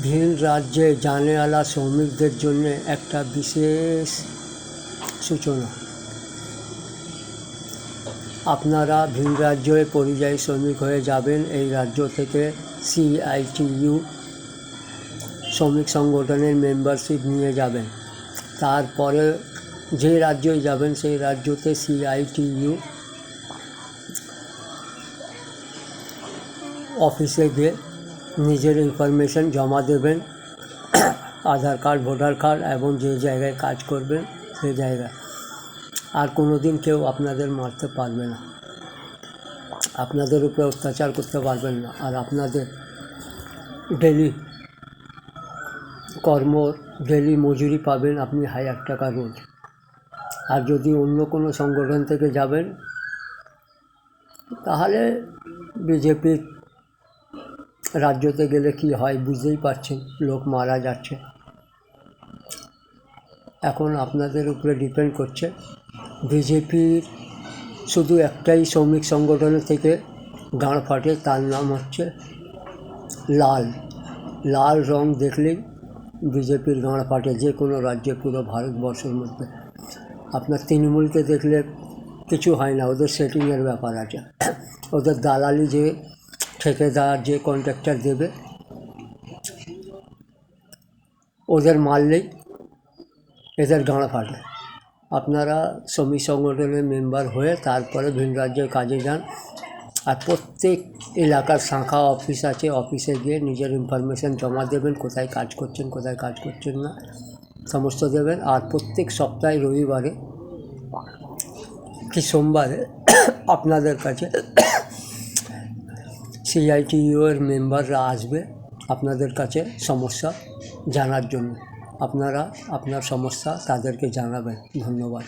ভিন রাজ্যে জানেওয়ালা শ্রমিকদের জন্য একটা বিশেষ সূচনা। আপনারা ভিন রাজ্যে পরিযায়ী শ্রমিক হয়ে যাবেন। এই রাজ্য থেকে সিআইটিইউ শ্রমিক সংগঠনের মেম্বারশিপ নিয়ে যাবেন। তারপরে যে রাজ্যই যাবেন সেই রাজ্যতে সিআইটিইউ অফিসে গিয়ে নিজের ইনফরমেশন জমা দেবেন, আধার কার্ড, ভোটার কার্ড এবং যে জায়গায় কাজ করবেন সেই জায়গায়। আর কোনো দিন কেউ আপনাদের মারতে পারবে না, আপনাদের উপরে অত্যাচার করতে পারবেন না। আর আপনাদের ডেলি ডেলি মজুরি পাবেন আপনি 1000 টাকা রোজ। আর যদি অন্য কোনো সংগঠন থেকে যাবেন তাহলে বিজেপির রাজ্যতে গেলে কি হয় বুঝতেই পারছেন, লোক মারা যাচ্ছে। এখন আপনাদের উপরে ডিপেন্ড করছে। বিজেপির শুধু একটাই শ্রমিক সংগঠনের থেকে গাঁড় ফাটে, তার নাম হচ্ছে লাল রং দেখলেই বিজেপির গাঁড় ফাটে যে কোনো রাজ্যে, পুরো ভারতবর্ষের মধ্যে। আপনার তৃণমূলকে দেখলে কিছু হয় না, ওদের সেটিংয়ের ব্যাপার আছে। ওদের দালালি, যে ঠিকাদার, যে কন্ট্রাক্টর দেবে, ওদের মারলেই এদের গাঁড় ফাটে। আপনারা শ্রমিক সংগঠনের মেম্বার হয়ে তারপরে ভিন রাজ্যের কাজে যান। আর প্রত্যেক এলাকার শাখা অফিস আছে, অফিসে গিয়ে নিজের ইনফরমেশান জমা দেবেন, কোথায় কাজ করছেন কোথায় কাজ করছেন না সমস্ত দেবেন। আর প্রত্যেক সপ্তাহে রবিবারে কি সোমবারে আপনাদের কাছে সিআইটিইউ এর মেম্বাররা আসবে আপনাদের কাছে সমস্যা জানার জন্য। আপনারা আপনার সমস্যা তাদেরকে জানাবেন। ধন্যবাদ।